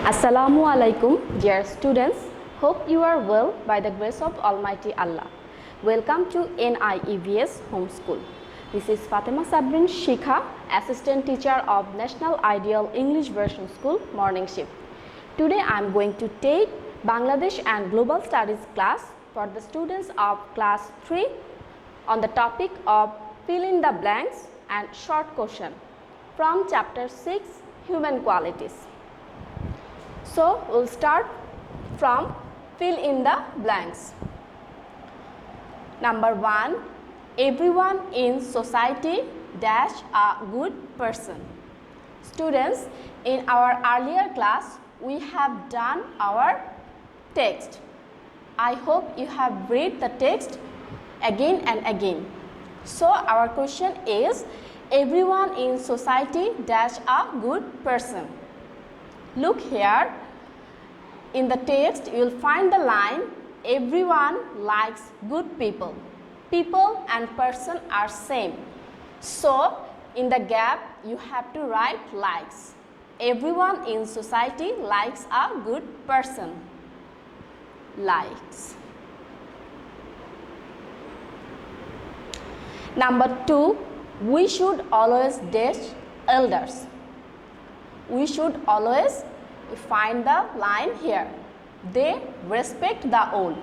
Assalamu alaikum, dear students. Hope you are well by the grace of Almighty Allah. Welcome to NIEVS Homeschool. This is Fatema Sabrin Shikha, Assistant Teacher of National Ideal English Version School, Morning Shift. Today I am going to take Bangladesh and Global Studies class for the students of class 3 on the topic of fill in the blanks and short question from chapter 6, Human Qualities. So, we will start from fill in the blanks. Number 1, everyone in society dash a good person. Students, in our earlier class, we have done our text. I hope you have read the text again and again. So, our question is, everyone in society dash a good person. Look here, in the text you will find the line, everyone likes good people. People and person are same. So, in the gap you have to write likes. Everyone in society likes a good person. Likes. Number 2, we should always dash elders. We should always find the line here. They respect the old.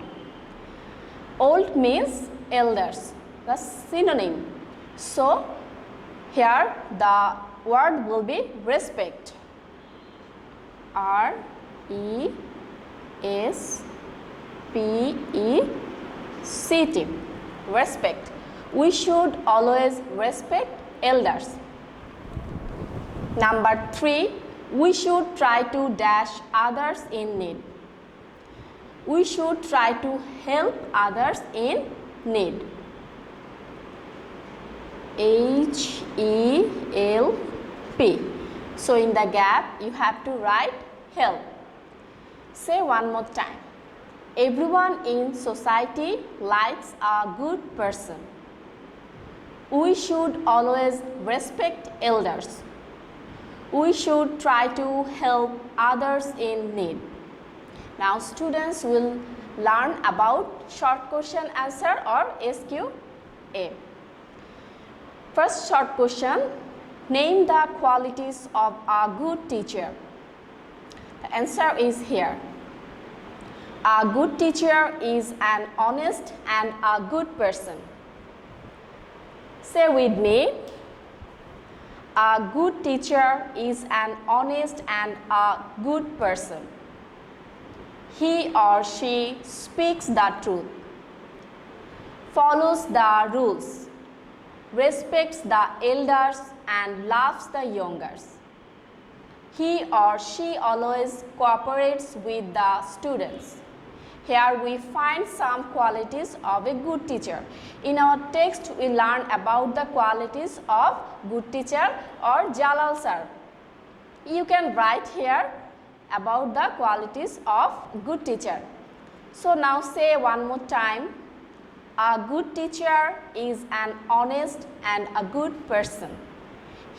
Old means elders, the synonym. So, here the word will be respect. R-E-S-P-E-C-T. Respect. We should always respect elders. Number 3, we should try to dash others in need. We should try to help others in need. H-E-L-P. So, in the gap you have to write help. Say one more time. Everyone in society likes a good person. We should always respect elders. We should try to help others in need. Now students will learn about short question answer or SQA. First short question, name the qualities of a good teacher. The answer is here. A good teacher is an honest and a good person. Say with me. A good teacher is an honest and a good person. He or she speaks the truth, follows the rules, respects the elders and loves the youngers. He or she always cooperates with the students. Here we find some qualities of a good teacher. In our text we learn about the qualities of good teacher or Jalal sir. You can write here about the qualities of good teacher. So now say one more time, a good teacher is an honest and a good person.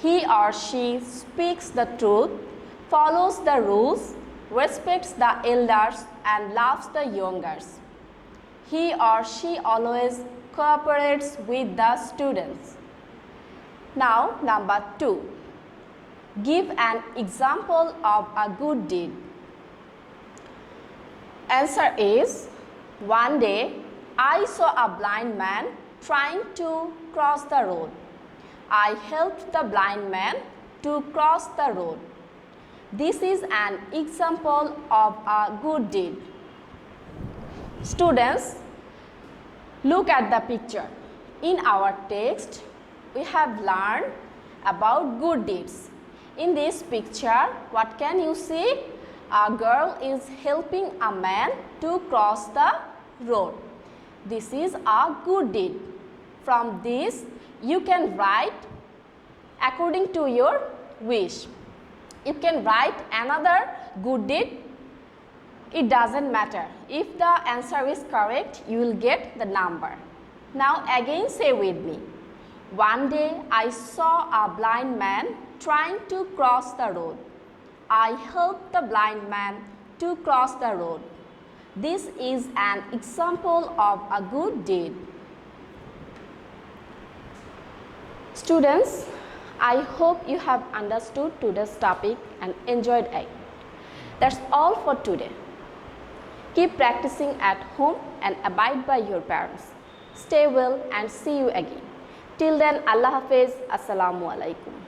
He or she speaks the truth, follows the rules, respects the elders and loves the youngers. He or she always cooperates with the students. Now number 2, give an example of a good deed. Answer is, one day I saw a blind man trying to cross the road. I helped the blind man to cross the road. This is an example of a good deed. Students, look at the picture. In our text, we have learned about good deeds. In this picture, what can you see? A girl is helping a man to cross the road. This is a good deed. From this, you can write according to your wish. You can write another good deed. It doesn't matter. If the answer is correct, you will get the number. Now again say with me. One day I saw a blind man trying to cross the road. I helped the blind man to cross the road. This is an example of a good deed. Students, I hope you have understood today's topic and enjoyed it. That's all for today. Keep practicing at home and abide by your parents. Stay well and see you again. Till then, Allah Hafiz. Assalamu alaikum.